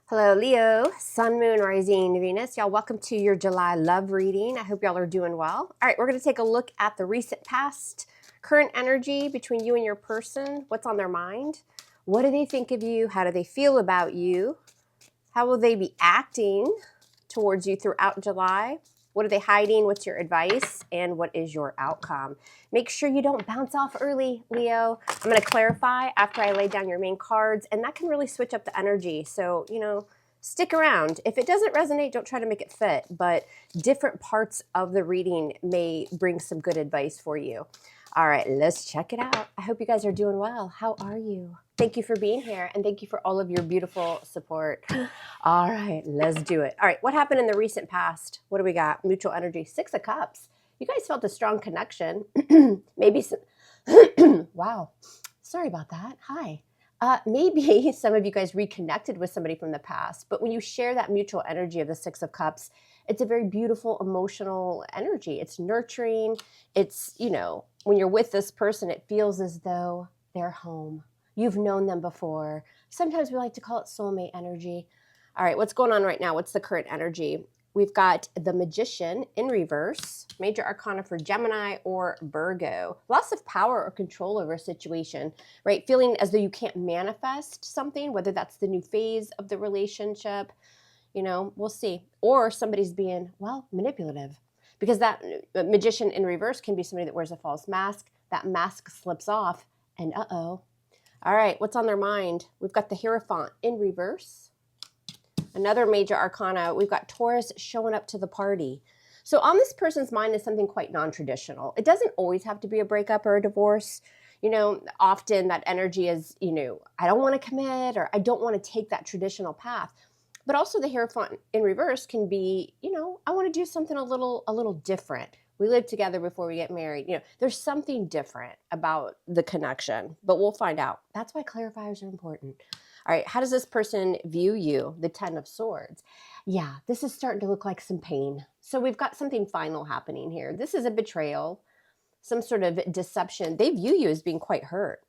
Hello, Leo, Sun, Moon, Rising, Venus. Y'all, welcome to your July love reading. I hope y'all are doing well. All right, we're going to take a look at the recent past, current energy between you and your person. What's on their mind? What do they think of you? How do they feel about you? How will they be acting towards you throughout July? What are they hiding? What's your advice? And what is your outcome? Make sure you don't bounce off early, Leo. I'm going to clarify after I lay down your main cards, and that can really switch up the energy. So, stick around. If it doesn't resonate, don't try to make it fit, but different parts of the reading may bring some good advice for you. All right, let's check it out. I hope you guys are doing well. How are you? Thank you for being here, and thank you for all of your beautiful support. All right, let's do it. All right, what happened in the recent past? What do we got? Mutual energy, 6 of Cups. You guys felt a strong connection. Maybe some, wow, sorry about that. Hi. Maybe some of you guys reconnected with somebody from the past, but when you share that mutual energy of the 6 of Cups, it's a very beautiful emotional energy. It's nurturing. It's, when you're with this person, it feels as though they're home. You've known them before. Sometimes we like to call it soulmate energy. All right, what's going on right now? What's the current energy? We've got the Magician in reverse, major arcana for Gemini or Virgo. Loss of power or control over a situation, right? Feeling as though you can't manifest something, whether that's the new phase of the relationship, we'll see. Or somebody's being, manipulative. Because that Magician in reverse can be somebody that wears a false mask. That mask slips off and uh-oh. All right, what's on their mind? We've got the Hierophant in reverse. Another major arcana, we've got Taurus showing up to the party. So on this person's mind is something quite non-traditional. It doesn't always have to be a breakup or a divorce. Often that energy is, I don't want to commit or I don't want to take that traditional path. But also the Hierophant in reverse can be, I want to do something a little different. We live together before we get married. There's something different about the connection, but we'll find out. That's why clarifiers are important. All right, how does this person view you? The 10 of Swords. Yeah, this is starting to look like some pain. So we've got something final happening here. This is a betrayal, some sort of deception. They view you as being quite hurt.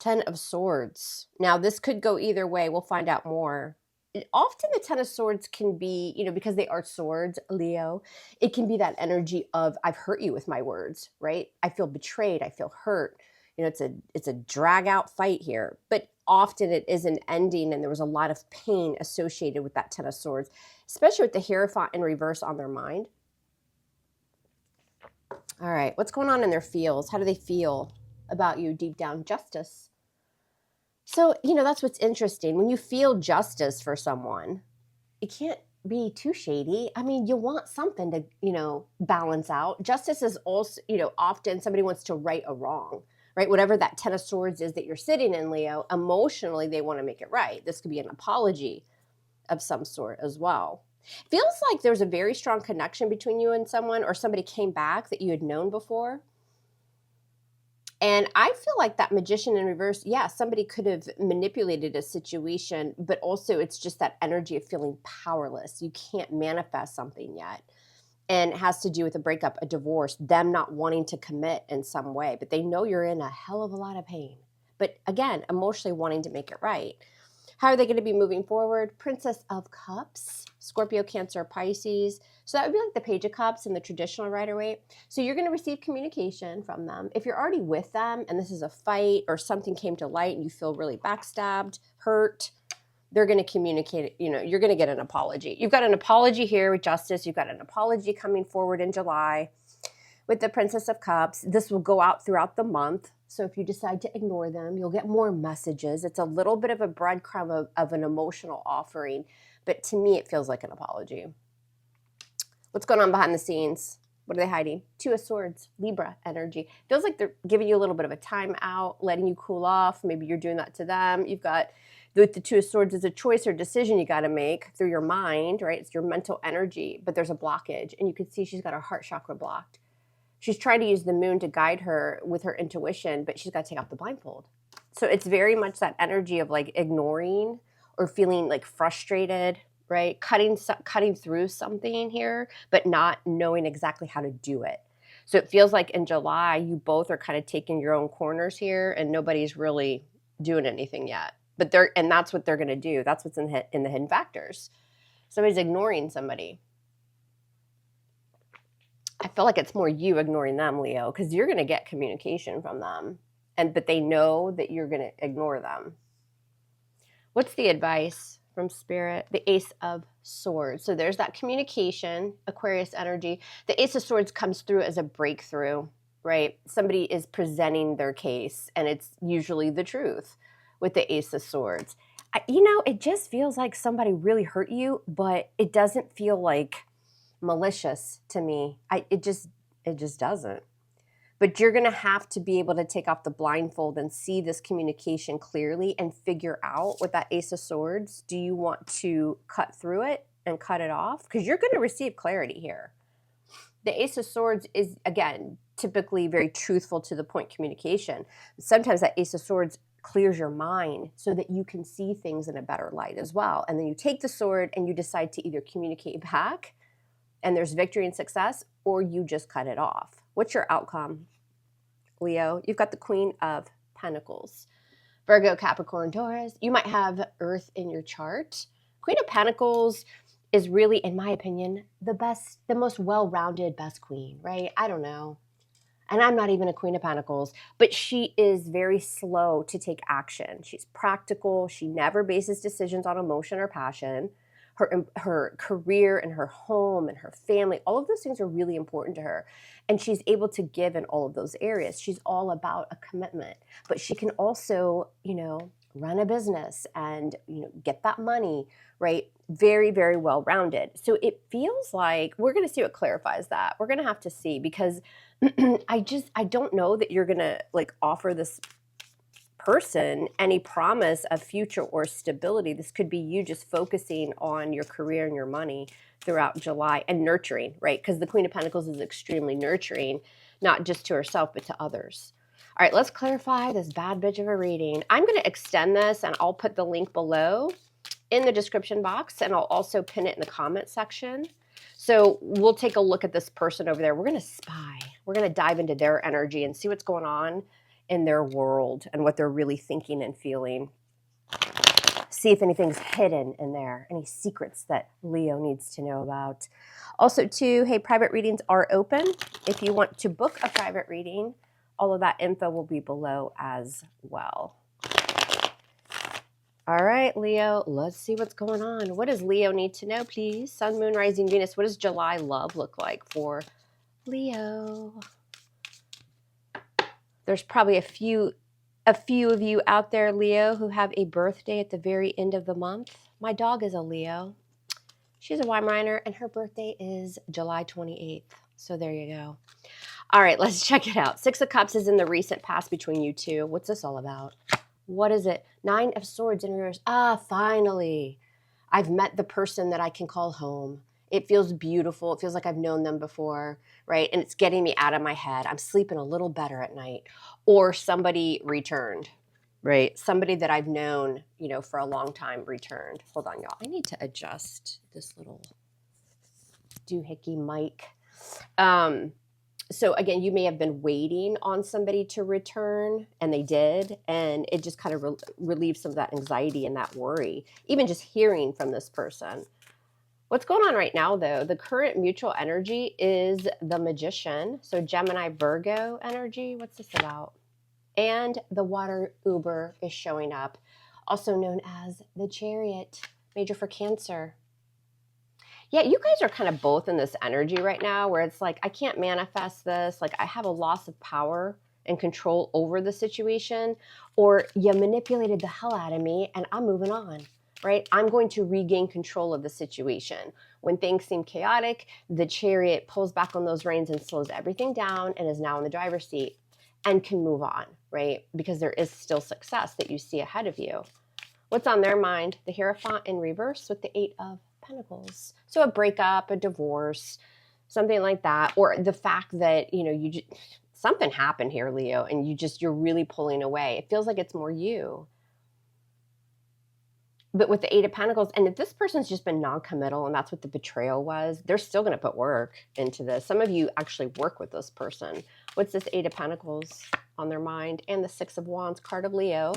10 of Swords. Now, this could go either way. We'll find out more. Often the 10 of Swords can be, because they are swords, Leo, it can be that energy of, I've hurt you with my words, right? I feel betrayed. I feel hurt. It's a drag out fight here, but often it is an ending and there was a lot of pain associated with that 10 of Swords, especially with the Hierophant in reverse on their mind. All right, what's going on in their feels? How do they feel about you deep down? Justice. So, that's what's interesting. When you feel justice for someone, it can't be too shady. I mean, you want something to, balance out. Justice is also, often somebody wants to right a wrong. Right? Whatever that 10 of Swords is that you're sitting in, Leo, emotionally, they want to make it right. This could be an apology of some sort as well. Feels like there's a very strong connection between you and someone, or somebody came back that you had known before. And I feel like that Magician in reverse, somebody could have manipulated a situation, but also it's just that energy of feeling powerless. You can't manifest something yet. And it has to do with a breakup, a divorce, them not wanting to commit in some way. But they know you're in a hell of a lot of pain. But again, emotionally wanting to make it right. How are they going to be moving forward? Princess of Cups, Scorpio, Cancer, Pisces. So that would be like the Page of Cups in the traditional Rider-Waite. So you're going to receive communication from them. If you're already with them and this is a fight or something came to light and you feel really backstabbed, hurt, they're going to communicate, you're going to get an apology. You've got an apology here with Justice. You've got an apology coming forward in July with the Princess of Cups. This will go out throughout the month. So if you decide to ignore them, you'll get more messages. It's a little bit of a breadcrumb of an emotional offering. But to me, it feels like an apology. What's going on behind the scenes? What are they hiding? 2 of Swords, Libra energy. Feels like they're giving you a little bit of a time out, letting you cool off. Maybe you're doing that to them. You've got, with the 2 of Swords, is a choice or decision you got to make through your mind, right? It's your mental energy, but there's a blockage. And you can see she's got her heart chakra blocked. She's trying to use the moon to guide her with her intuition, but she's got to take off the blindfold. So it's very much that energy of like ignoring or feeling like frustrated, right? Cutting through something here, but not knowing exactly how to do it. So it feels like in July, you both are kind of taking your own corners here and nobody's really doing anything yet. But and that's what they're going to do. That's what's in the hidden factors. Somebody's ignoring somebody. I feel like it's more you ignoring them, Leo, because you're going to get communication from them, but they know that you're going to ignore them. What's the advice from Spirit? The Ace of Swords. So there's that communication, Aquarius energy. The Ace of Swords comes through as a breakthrough, right? Somebody is presenting their case, and it's usually the truth with the Ace of Swords. It just feels like somebody really hurt you, but it doesn't feel like malicious to me. It just doesn't. But you're going to have to be able to take off the blindfold and see this communication clearly and figure out with that Ace of Swords, do you want to cut through it and cut it off? Because you're going to receive clarity here. The Ace of Swords is, again, typically very truthful to the point communication. Sometimes that Ace of Swords clears your mind so that you can see things in a better light as well. And then you take the sword and you decide to either communicate back and there's victory and success, or you just cut it off. What's your outcome, Leo? You've got the Queen of Pentacles. Virgo, Capricorn, Taurus. You might have Earth in your chart. Queen of Pentacles is really, in my opinion, the most well-rounded, best queen, right? I don't know. And I'm not even a Queen of Pentacles, but she is very slow to take action. She's practical. She never bases decisions on emotion or passion. Her career and her home and her family, all of those things are really important to her. And she's able to give in all of those areas. She's all about a commitment. But she can also, run a business and, get that money, right? Very, very well-rounded. So it feels like we're going to see what clarifies that. We're going to have to see, because I don't know that you're going to offer this person any promise of future or stability. This could be you just focusing on your career and your money throughout July and nurturing, right? Because the Queen of Pentacles is extremely nurturing, not just to herself, but to others. All right, let's clarify this bad bitch of a reading. I'm going to extend this, and I'll put the link below in the description box, and I'll also pin it in the comment section. So we'll take a look at this person over there. We're going to spy. We're going to dive into their energy and see what's going on in their world and what they're really thinking and feeling. See if anything's hidden in there, any secrets that Leo needs to know about. Also, too, hey, private readings are open. If you want to book a private reading, all of that info will be below as well. All right, Leo, let's see what's going on. What does Leo need to know, please? Sun, Moon, Rising, Venus. What does July love look like for Leo? There's probably a few of you out there, Leo, who have a birthday at the very end of the month. My dog is a Leo. She's a Weimaraner, and her birthday is July 28th. So there you go. All right, let's check it out. Six of Cups is in the recent past between you two. What's this all about? What is it? Nine of Swords in reverse. Finally. I've met the person that I can call home. It feels beautiful. It feels like I've known them before, right? And it's getting me out of my head. I'm sleeping a little better at night. Or somebody returned, right? Somebody that I've known, for a long time returned. Hold on, y'all. I need to adjust this little doohickey mic. So again, you may have been waiting on somebody to return, and they did, and it just kind of relieves some of that anxiety and that worry, even just hearing from this person. What's going on right now, though? The current mutual energy is the Magician. So Gemini, Virgo energy. What's this about? And the water Uber is showing up, also known as the Chariot, major for Cancer. Yeah, you guys are kind of both in this energy right now where it's like, I can't manifest this. Like, I have a loss of power and control over the situation, or you manipulated the hell out of me and I'm moving on. Right? I'm going to regain control of the situation. When things seem chaotic, the Chariot pulls back on those reins and slows everything down and is now in the driver's seat and can move on, right? Because there is still success that you see ahead of you. What's on their mind? The Hierophant in reverse with the Eight of Pentacles. So a breakup, a divorce, something like that, or the fact that, something happened here, Leo, and you're really pulling away. It feels like it's more you. But with the Eight of Pentacles, and if this person's just been non-committal and that's what the betrayal was, they're still going to put work into this. Some of you actually work with this person. What's this Eight of Pentacles on their mind? And the Six of Wands, card of Leo.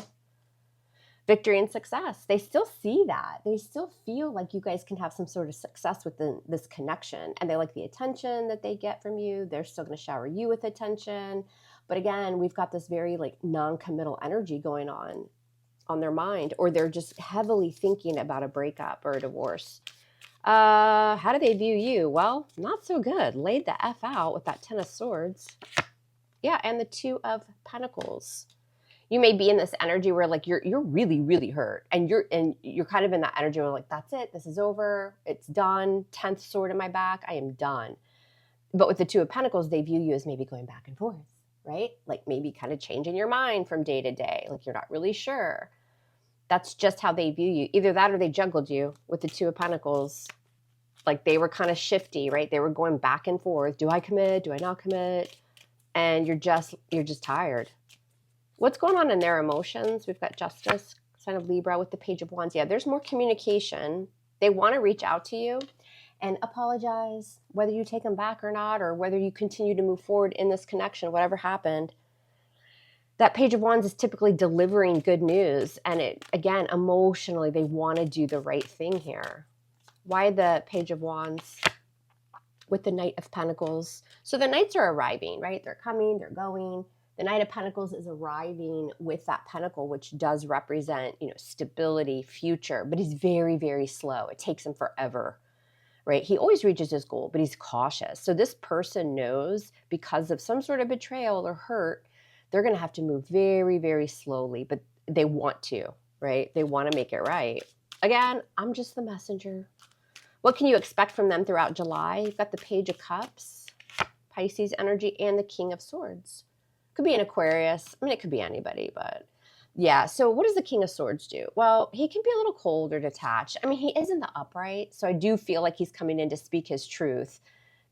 victory and success. They still see that. They still feel like you guys can have some sort of success within this connection. And they like the attention that they get from you. They're still going to shower you with attention. But again, we've got this very like non-committal energy going on their mind, or they're just heavily thinking about a breakup or a divorce. How do they view you? Well, not so good. Laid the F out with that 10 of Swords. Yeah, and the 2 of Pentacles. You may be in this energy where like you're really, really hurt, and you're kind of in that energy where like, that's it, this is over, it's done, 10th sword in my back, I am done. But with the 2 of Pentacles, they view you as maybe going back and forth, right? Like maybe kind of changing your mind from day to day, like you're not really sure. That's just how they view you. Either that or they juggled you with the 2 of Pentacles. Like they were kind of shifty, right? They were going back and forth. Do I commit? Do I not commit? And you're just tired. What's going on in their emotions? We've got Justice, sign of Libra with the Page of Wands. Yeah, there's more communication. They want to reach out to you and apologize, whether you take them back or not, or whether you continue to move forward in this connection, whatever happened. That Page of Wands is typically delivering good news. And it, again, emotionally, they want to do the right thing here. Why the Page of Wands with the Knight of Pentacles? So the Knights are arriving, right? They're coming, they're going. The Knight of Pentacles is arriving with that pentacle, which does represent, stability, future, but he's very, very slow. It takes him forever, right? He always reaches his goal, but he's cautious. So this person knows because of some sort of betrayal or hurt, they're going to have to move very, very slowly, but they want to, right? They want to make it right. Again, I'm just the messenger. What can you expect from them throughout July? You've got the Page of Cups, Pisces energy, and the King of Swords. Could be an Aquarius. I mean, it could be anybody, but yeah. So what does the King of Swords do? Well, he can be a little cold or detached. I mean, he is in the upright, so I do feel like he's coming in to speak his truth.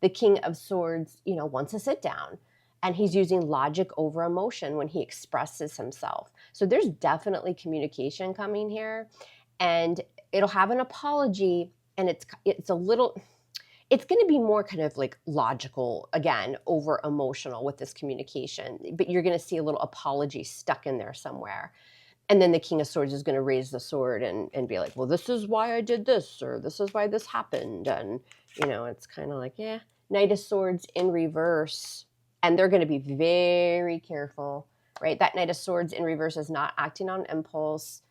The King of Swords, wants to sit down. And he's using logic over emotion when he expresses himself. So there's definitely communication coming here. And it'll have an apology. And it's going to be more kind of like logical, again, over emotional with this communication. But you're going to see a little apology stuck in there somewhere. And then the King of Swords is going to raise the sword and be like, well, this is why I did this, or this is why this happened. And, it's kind of like, yeah. Knight of Swords in reverse. And they're going to be very careful, right? That Knight of Swords in reverse is not acting on impulse,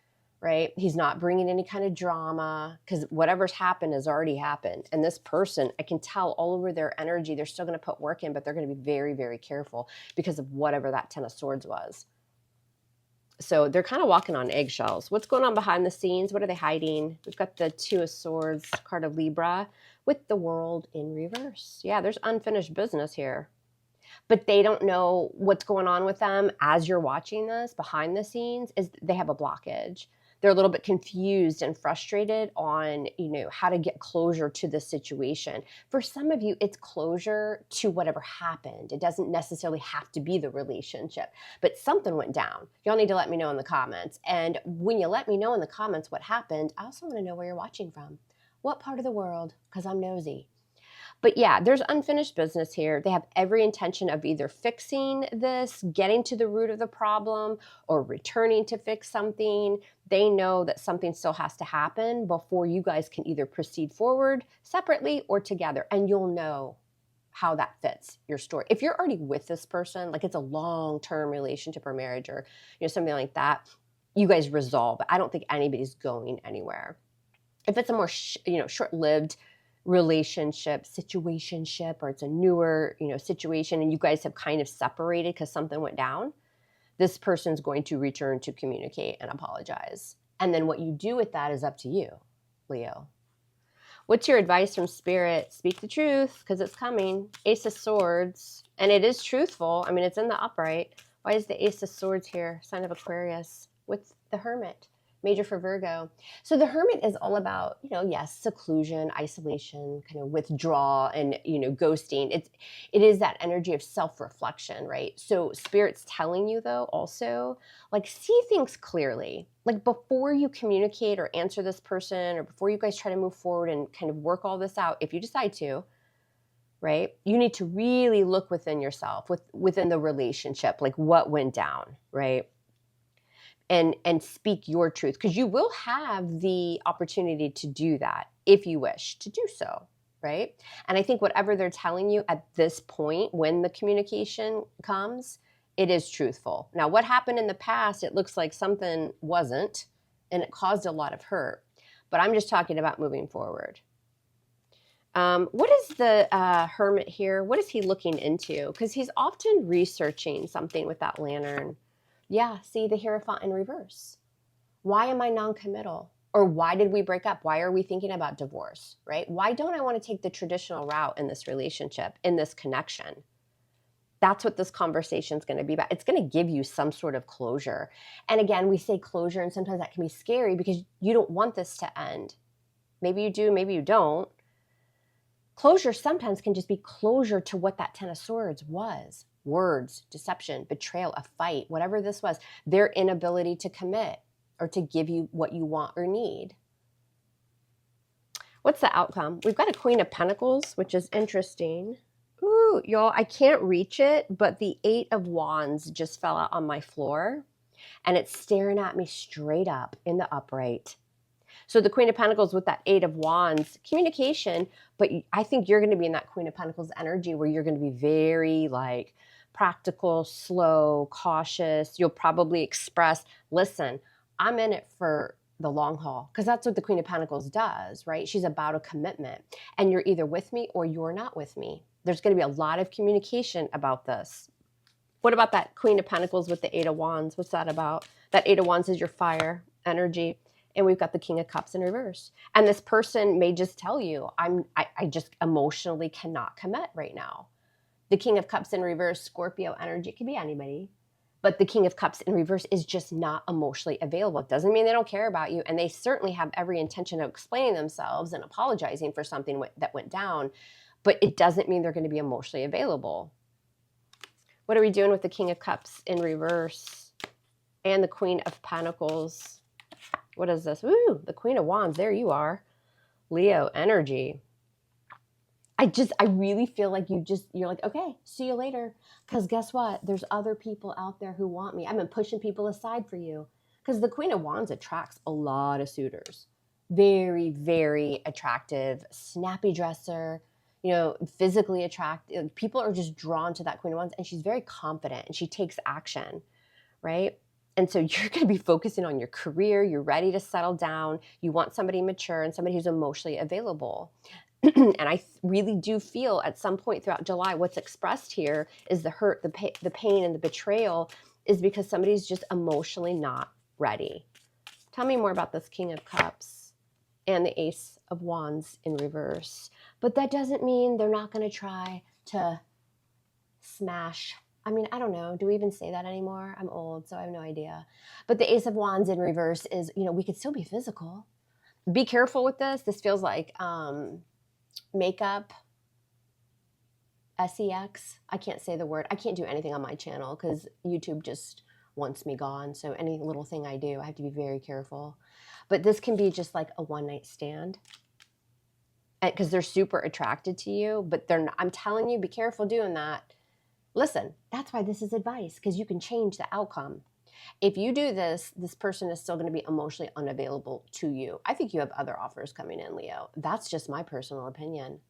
right? He's not bringing any kind of drama because whatever's happened has already happened. And this person, I can tell all over their energy, they're still going to put work in, but they're going to be very, very careful because of whatever that 10 of Swords was. So they're kind of walking on eggshells. What's going on behind the scenes? What are they hiding? We've got the 2 of Swords, card of Libra, with the World in reverse. Yeah, there's unfinished business here. But they don't know what's going on with them as you're watching this behind the scenes. Is they have a blockage. They're a little bit confused and frustrated on, how to get closure to the situation. For some of you, it's closure to whatever happened. It doesn't necessarily have to be the relationship, but something went down. Y'all need to let me know in the comments. And when you let me know in the comments what happened, I also want to know where you're watching from. What part of the world? Because I'm nosy. But yeah, there's unfinished business here. They have every intention of either fixing this, getting to the root of the problem, or returning to fix something. They know that something still has to happen before you guys can either proceed forward separately or together. And you'll know how that fits your story. If you're already with this person, like it's a long-term relationship or marriage or something like that, you guys resolve it. I don't think anybody's going anywhere. If it's a more short-lived relationship, situationship, or it's a newer, situation, and you guys have kind of separated because something went down, this person's going to return to communicate and apologize. And then what you do with that is up to you, Leo. What's your advice from Spirit? Speak the truth because it's coming. Ace of Swords, and it is truthful. I mean, it's in the upright. Why is the Ace of Swords here? Sign of Aquarius with the Hermit. Major for Virgo. So the Hermit is all about, yes, seclusion, isolation, kind of withdrawal and, ghosting. It is that energy of self-reflection, right? So Spirit's telling you though, also, like, see things clearly. Like before you communicate or answer this person or before you guys try to move forward and kind of work all this out, if you decide to, right, you need to really look within yourself, within the relationship, like what went down, right? and speak your truth, because you will have the opportunity to do that if you wish to do so, right? And I think whatever they're telling you at this point, when the communication comes, it is truthful. Now, what happened in the past, it looks like something wasn't, and it caused a lot of hurt. But I'm just talking about moving forward. What is the Hermit here? What is he looking into? Because he's often researching something with that Lantern. Yeah, see the Hierophant in reverse. Why am I non-committal? Or why did we break up? Why are we thinking about divorce, right? Why don't I want to take the traditional route in this relationship, in this connection? That's what this conversation is going to be about. It's going to give you some sort of closure. And again, we say closure, and sometimes that can be scary because you don't want this to end. Maybe you do, maybe you don't. Closure sometimes can just be closure to what that Ten of Swords was. Words, deception, betrayal, a fight, whatever this was. Their inability to commit or to give you what you want or need. What's the outcome? We've got a Queen of Pentacles, which is interesting. Ooh, y'all, I can't reach it, but the Eight of Wands just fell out on my floor, and it's staring at me straight up in the upright. So the Queen of Pentacles with that Eight of Wands, communication, but I think you're going to be in that Queen of Pentacles energy where you're going to be very like practical, slow, cautious. You'll probably express, listen, I'm in it for the long haul, because that's what the Queen of Pentacles does, right? She's about a commitment, and you're either with me or you're not with me. There's going to be a lot of communication about this. What about that Queen of Pentacles with the Eight of Wands? What's that about? That Eight of Wands is your fire energy. And we've got the King of Cups in reverse. And this person may just tell you, I just emotionally cannot commit right now. The King of Cups in reverse, Scorpio energy, it could be anybody. But the King of Cups in reverse is just not emotionally available. It doesn't mean they don't care about you. And they certainly have every intention of explaining themselves and apologizing for something that went down. But it doesn't mean they're going to be emotionally available. What are we doing with the King of Cups in reverse and the Queen of Pentacles? What is this? Ooh, the Queen of Wands. There you are. Leo energy. I really feel like you're like, okay, see you later. Because guess what? There's other people out there who want me. I've been pushing people aside for you. Because the Queen of Wands attracts a lot of suitors. Very, very attractive, snappy dresser, physically attractive. People are just drawn to that Queen of Wands. And she's very confident and she takes action, right? And so you're going to be focusing on your career. You're ready to settle down. You want somebody mature and somebody who's emotionally available. And I really do feel at some point throughout July, what's expressed here is the hurt, the pain, and the betrayal is because somebody's just emotionally not ready. Tell me more about this King of Cups and the Ace of Wands in reverse. But that doesn't mean they're not going to try to smash. I mean, I don't know. Do we even say that anymore? I'm old, so I have no idea. But the Ace of Wands in reverse is, we could still be physical. Be careful with this. This feels like makeup, sex. I can't say the word. I can't do anything on my channel because YouTube just wants me gone. So any little thing I do, I have to be very careful. But this can be just like a one-night stand because they're super attracted to you, but they're not. I'm telling you, be careful doing that. Listen, that's why this is advice, because you can change the outcome. If you do this, this person is still going to be emotionally unavailable to you. I think you have other offers coming in, Leo. That's just my personal opinion.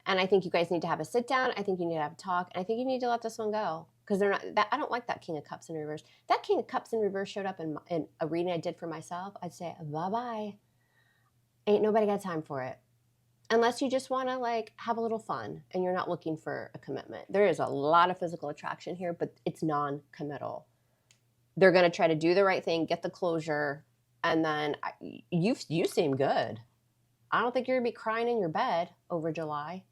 And I think you guys need to have a sit down. I think you need to have a talk. And I think you need to let this one go, because they're not. I don't like that King of Cups in reverse. That King of Cups in reverse showed up in a reading I did for myself. I'd say, bye-bye. Ain't nobody got time for it. Unless you just want to like have a little fun and you're not looking for a commitment. There is a lot of physical attraction here, but it's non-committal. They're going to try to do the right thing, get the closure, and then you seem good. I don't think you're going to be crying in your bed over July.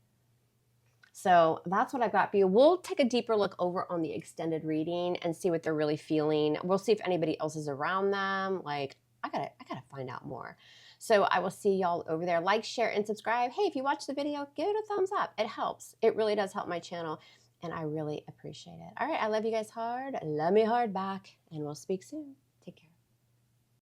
So that's what I got for you. We'll take a deeper look over on the extended reading and see what they're really feeling. We'll see if anybody else is around them. Like, I gotta find out more. So I will see y'all over there. Like, share, and subscribe. Hey, if you watch the video, give it a thumbs up. It helps. It really does help my channel, and I really appreciate it. All right, I love you guys hard. Love me hard back, and we'll speak soon.